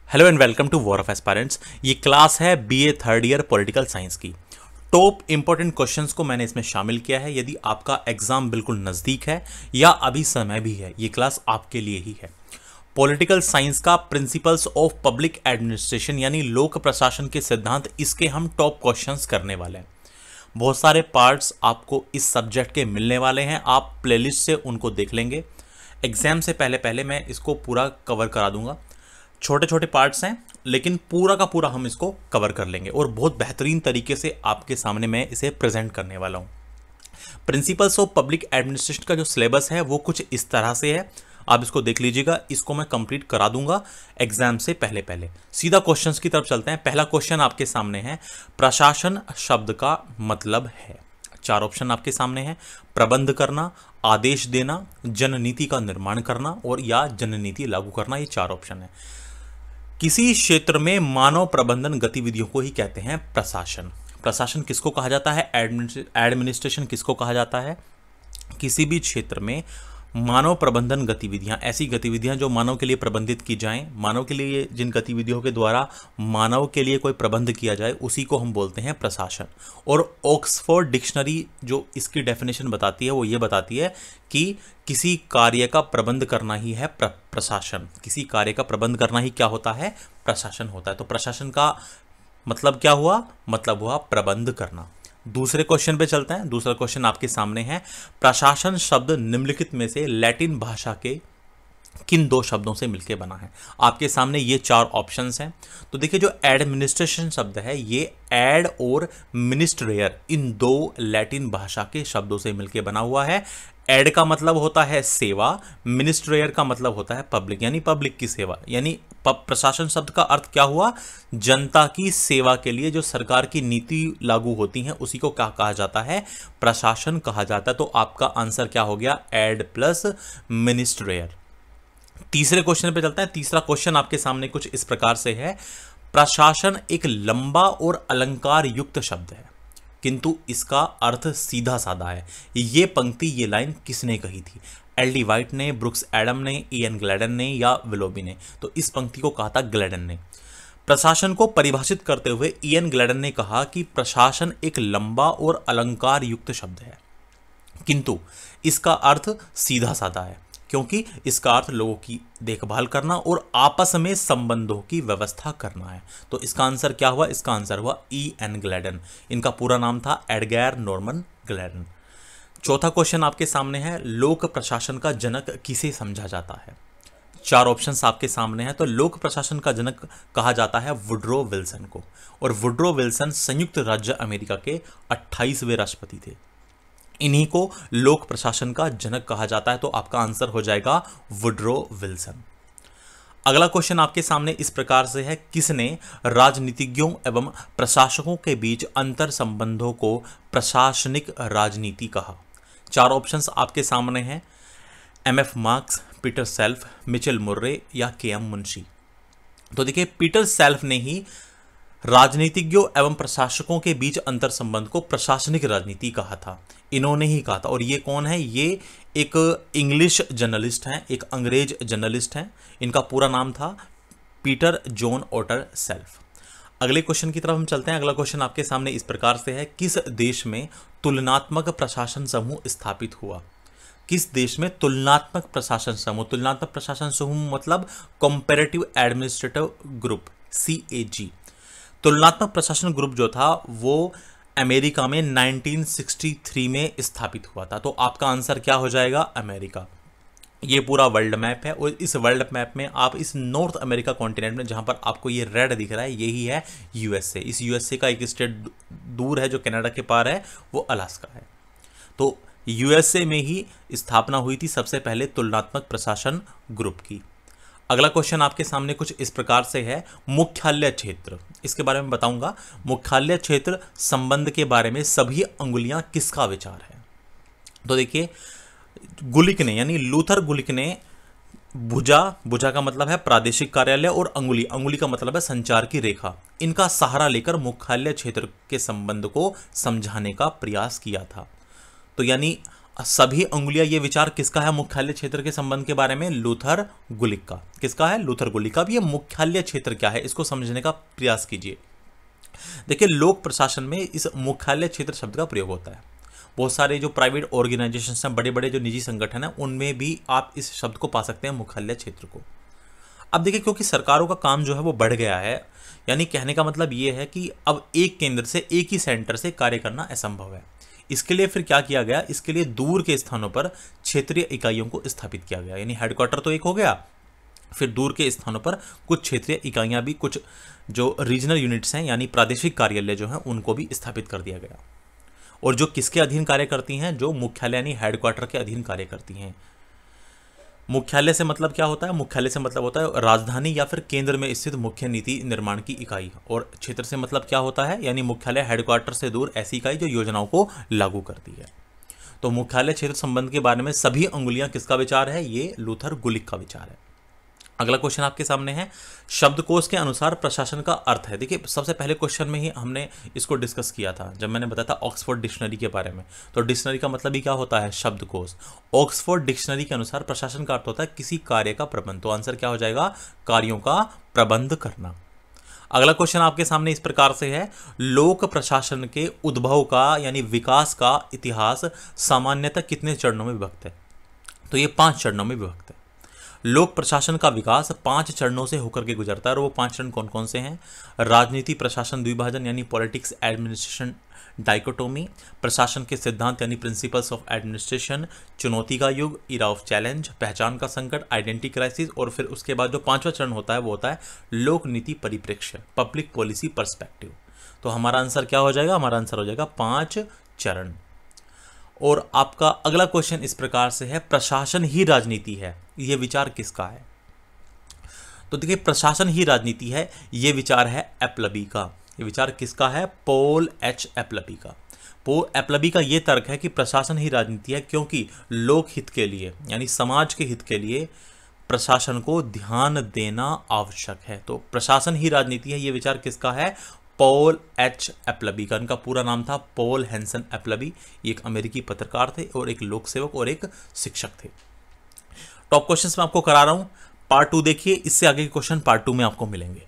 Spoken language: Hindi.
Hello and welcome to War of Aspirants. ये क्लास है BA third year political science की। टॉप इंपॉर्टेंट क्वेश्चंस को मैंने इसमें शामिल किया है। यदि आपका एग्जाम बिल्कुल नज़दीक है या अभी समय भी है, ये क्लास आपके लिए ही है। पॉलिटिकल साइंस का प्रिंसिपल्स ऑफ पब्लिक एडमिनिस्ट्रेशन यानी लोक प्रशासन के सिद्धांत, इसके हम टॉप क्वेश्चंस करने वाले हैं। बहुत सारे पार्ट्स आपको इस सब्जेक्ट के मिलने वाले हैं, आप प्लेलिस्ट से उनको देख लेंगे। एग्जाम से पहले पहले मैं इसको पूरा कवर करा दूंगा। छोटे छोटे पार्ट्स हैं लेकिन पूरा का पूरा हम इसको कवर कर लेंगे और बहुत बेहतरीन तरीके से आपके सामने मैं इसे प्रेजेंट करने वाला हूं। प्रिंसिपल्स ऑफ पब्लिक एडमिनिस्ट्रेशन का जो सिलेबस है वो कुछ इस तरह से है, आप इसको देख लीजिएगा। इसको मैं कंप्लीट करा दूंगा एग्जाम से पहले पहले। सीधा क्वेश्चंस की तरफ चलते हैं। पहला क्वेश्चन आपके सामने है, प्रशासन शब्द का मतलब है। चार ऑप्शन आपके सामने हैं, प्रबंध करना, आदेश देना, जननीति का निर्माण करना और या जननीति लागू करना। ये चार ऑप्शन है। किसी क्षेत्र में मानव प्रबंधन गतिविधियों को ही कहते हैं प्रशासन। प्रशासन किसको कहा जाता है? एडमिनिस्ट्रेशन किसको कहा जाता है? किसी भी क्षेत्र में मानव प्रबंधन गतिविधियां, ऐसी गतिविधियां जो मानव के लिए प्रबंधित की जाएं, मानव के लिए जिन गतिविधियों के द्वारा मानव के लिए कोई प्रबंध किया जाए, उसी को हम बोलते हैं प्रशासन। और ऑक्सफोर्ड डिक्शनरी जो इसकी डेफिनेशन बताती है वो ये बताती है कि किसी कार्य का प्रबंध करना ही है प्रशासन। किसी कार्य का प्रबंध करना ही क्या होता है? प्रशासन होता है। तो प्रशासन का मतलब क्या हुआ? मतलब हुआ प्रबंध करना। दूसरे क्वेश्चन पे चलते हैं। दूसरा क्वेश्चन आपके सामने है, प्रशासन शब्द निम्नलिखित में से लैटिन भाषा के किन दो शब्दों से मिलकर बना है? आपके सामने ये चार ऑप्शंस हैं। तो देखिए, जो एडमिनिस्ट्रेशन शब्द है ये एड और मिनिस्ट्रेयर, इन दो लैटिन भाषा के शब्दों से मिलकर बना हुआ है। एड का मतलब होता है सेवा, मिनिस्ट्रेयर का मतलब होता है पब्लिक, यानी पब्लिक की सेवा। यानी प्रशासन शब्द का अर्थ क्या हुआ? जनता की सेवा के लिए जो सरकार की नीति लागू होती हैं उसी को क्या कहा जाता है? प्रशासन कहा जाता है। तो आपका आंसर क्या हो गया? एड प्लस मिनिस्ट्रेयर। तीसरे क्वेश्चन पे चलते हैं। तीसरा क्वेश्चन आपके सामने कुछ इस प्रकार से है, प्रशासन एक लंबा और अलंकार युक्त शब्द है किंतु इसका अर्थ सीधा साधा है। ये पंक्ति, ये लाइन किसने कही थी? एल.डी. वाइट ने, ब्रुक्स एडम ने, इयन ग्लैडन ने या विलोबी ने? तो इस पंक्ति को कहा था ग्लैडन ने। प्रशासन को परिभाषित करते हुए इयन ग्लैडन ने कहा कि प्रशासन एक लंबा और अलंकार युक्त शब्द है किंतु इसका अर्थ सीधा साधा है, क्योंकि इसका अर्थ लोगों की देखभाल करना और आपस में संबंधों की व्यवस्था करना है। तो इसका आंसर क्या हुआ? इसका आंसर हुआ E.N. ग्लैडन। इनका पूरा नाम था एडगर नॉर्मन ग्लैडन। चौथा क्वेश्चन आपके सामने है, लोक प्रशासन का जनक किसे समझा जाता है? चार ऑप्शंस आपके सामने हैं। तो लोक प्रशासन का जनक कहा जाता है वुड्रो विल्सन को, और वुड्रो विल्सन संयुक्त राज्य अमेरिका के 28वें राष्ट्रपति थे। इन्हीं को लोक प्रशासन का जनक कहा जाता है। तो आपका आंसर हो जाएगा वुड्रो विल्सन। अगला क्वेश्चन आपके सामने इस प्रकार से है, किसने राजनीतिज्ञों एवं प्रशासकों के बीच अंतर संबंधों को प्रशासनिक राजनीति कहा? चार ऑप्शंस आपके सामने हैं, MF. Marks, Peter self, Mitchell Murray या के.एम. मुंशी। तो देखिए, पीटर सेल्फ ने ही राजनीतिज्ञों एवं प्रशासकों के बीच अंतर संबंध को प्रशासनिक राजनीति कहा था। इन्होंने ही कहा था। और ये कौन है? ये एक इंग्लिश जर्नलिस्ट हैं, एक अंग्रेज जर्नलिस्ट हैं। इनका पूरा नाम था पीटर जॉन ओटर सेल्फ। अगले क्वेश्चन की तरफ हम चलते हैं। अगला क्वेश्चन आपके सामने इस प्रकार से है, किस देश में तुलनात्मक प्रशासन समूह स्थापित हुआ? किस देश में तुलनात्मक प्रशासन समूह? तुलनात्मक प्रशासन समूह मतलब कंपैरेटिव एडमिनिस्ट्रेटिव ग्रुप, CAG। तुलनात्मक प्रशासन ग्रुप जो था वो अमेरिका में 1963 में स्थापित हुआ था। तो आपका आंसर क्या हो जाएगा? अमेरिका। ये पूरा वर्ल्ड मैप है और इस वर्ल्ड मैप में आप इस नॉर्थ अमेरिका कॉन्टिनेंट में, जहां पर आपको ये रेड दिख रहा है, यही है USA। इस USA का एक स्टेट दूर है जो कनाडा के पार है, वो अलास्का है। तो USA में ही स्थापना हुई थी सबसे पहले तुलनात्मक प्रशासन ग्रुप की। अगला क्वेश्चन आपके सामने कुछ इस प्रकार से है, मुख्यालय क्षेत्र, इसके बारे में बताऊंगा। मुख्यालय क्षेत्र संबंध के बारे में सभी अंगुलियां किसका विचार है? तो देखिए, गुलिक ने, यानी लूथर गुलिक ने भुजा का मतलब है प्रादेशिक कार्यालय, और अंगुली का मतलब है संचार की रेखा, इनका सहारा लेकर मुख्यालय क्षेत्र के संबंध को समझाने का प्रयास किया था। तो यानी सभी अंगुलियां, ये विचार किसका है मुख्यालय क्षेत्र के संबंध के बारे में? लूथर गुलिक का। किसका है? लूथर गुलिक का। अब ये मुख्यालय क्षेत्र क्या है, इसको समझने का प्रयास कीजिए। देखिए, लोक प्रशासन में इस मुख्यालय क्षेत्र शब्द का प्रयोग होता है। बहुत सारे जो प्राइवेट ऑर्गेनाइजेशंस हैं, बड़े बड़े जो निजी संगठन हैं, उनमें भी आप इस शब्द को पा सकते हैं, मुख्यालय क्षेत्र को। अब देखिए, क्योंकि सरकारों का काम जो है वो बढ़ गया है, यानी कहने का मतलब ये है कि अब एक केंद्र से, एक ही सेंटर से कार्य करना असंभव है। इसके लिए फिर क्या किया गया? इसके लिए दूर के स्थानों पर क्षेत्रीय इकाइयों को स्थापित किया गया। यानी हेडक्वार्टर तो एक हो गया, फिर दूर के स्थानों पर कुछ क्षेत्रीय इकाइयां भी, कुछ जो रीजनल यूनिट्स हैं यानी प्रादेशिक कार्यालय जो हैं, उनको भी स्थापित कर दिया गया। और जो किसके अधीन कार्य करती हैं? जो मुख्यालय यानी हेडक्वार्टर के अधीन कार्य करती हैं। मुख्यालय से मतलब क्या होता है? मुख्यालय से मतलब होता है राजधानी या फिर केंद्र में स्थित मुख्य नीति निर्माण की इकाई। और क्षेत्र से मतलब क्या होता है? यानी मुख्यालय हेडक्वार्टर से दूर ऐसी इकाई जो योजनाओं को लागू करती है। तो मुख्यालय क्षेत्र संबंध के बारे में सभी अंगुलियां किसका विचार है? ये लूथर गुलिक का विचार है। अगला क्वेश्चन आपके सामने है, शब्दकोश के अनुसार प्रशासन का अर्थ है। देखिए, सबसे पहले क्वेश्चन में ही हमने इसको डिस्कस किया था जब मैंने बताया था ऑक्सफोर्ड डिक्शनरी के बारे में। तो डिक्शनरी का मतलब ही क्या होता है? शब्दकोश। ऑक्सफोर्ड डिक्शनरी के अनुसार प्रशासन का अर्थ होता है किसी कार्य का प्रबंध। तो आंसर क्या हो जाएगा? कार्यों का प्रबंध करना। अगला क्वेश्चन आपके सामने इस प्रकार से है, लोक प्रशासन के उद्भव का यानी विकास का इतिहास सामान्यतः कितने चरणों में विभक्त है? तो ये 5 चरणों में विभक्त है। लोक प्रशासन का विकास 5 चरणों से होकर के गुजरता है। और वो 5 चरण कौन कौन से हैं? राजनीति प्रशासन द्विभाजन यानी पॉलिटिक्स एडमिनिस्ट्रेशन डाइकोटोमी, प्रशासन के सिद्धांत यानी प्रिंसिपल्स ऑफ एडमिनिस्ट्रेशन, चुनौती का युग इरा ऑफ चैलेंज, पहचान का संकट आइडेंटिटी क्राइसिस, और फिर उसके बाद जो 5वां चरण होता है वो होता है लोक नीति परिप्रेक्ष्य पब्लिक पॉलिसी पर्सपेक्टिव। तो हमारा आंसर क्या हो जाएगा? हमारा आंसर हो जाएगा 5 चरण। और आपका अगला क्वेश्चन इस प्रकार से है, प्रशासन ही राजनीति है, यह विचार किसका है? तो देखिए, प्रशासन ही राजनीति है, यह विचार है एप्लबी का। यह विचार किसका है? पॉल एच एप्लबी का। पॉल एप्लबी का यह तर्क है कि प्रशासन ही राजनीति है क्योंकि लोक हित के लिए यानी समाज के हित के लिए प्रशासन को ध्यान देना आवश्यक है। तो प्रशासन ही राजनीति है, यह विचार किसका है? पॉल एच एप्लबी का। इनका पूरा नाम था पॉल हेंसन एप्लबी। ये एक अमेरिकी पत्रकार थे और एक लोक सेवक और एक शिक्षक थे। टॉप क्वेश्चंस मैं आपको करा रहा हूं, पार्ट 2 देखिए, इससे आगे के क्वेश्चन पार्ट 2 में आपको मिलेंगे।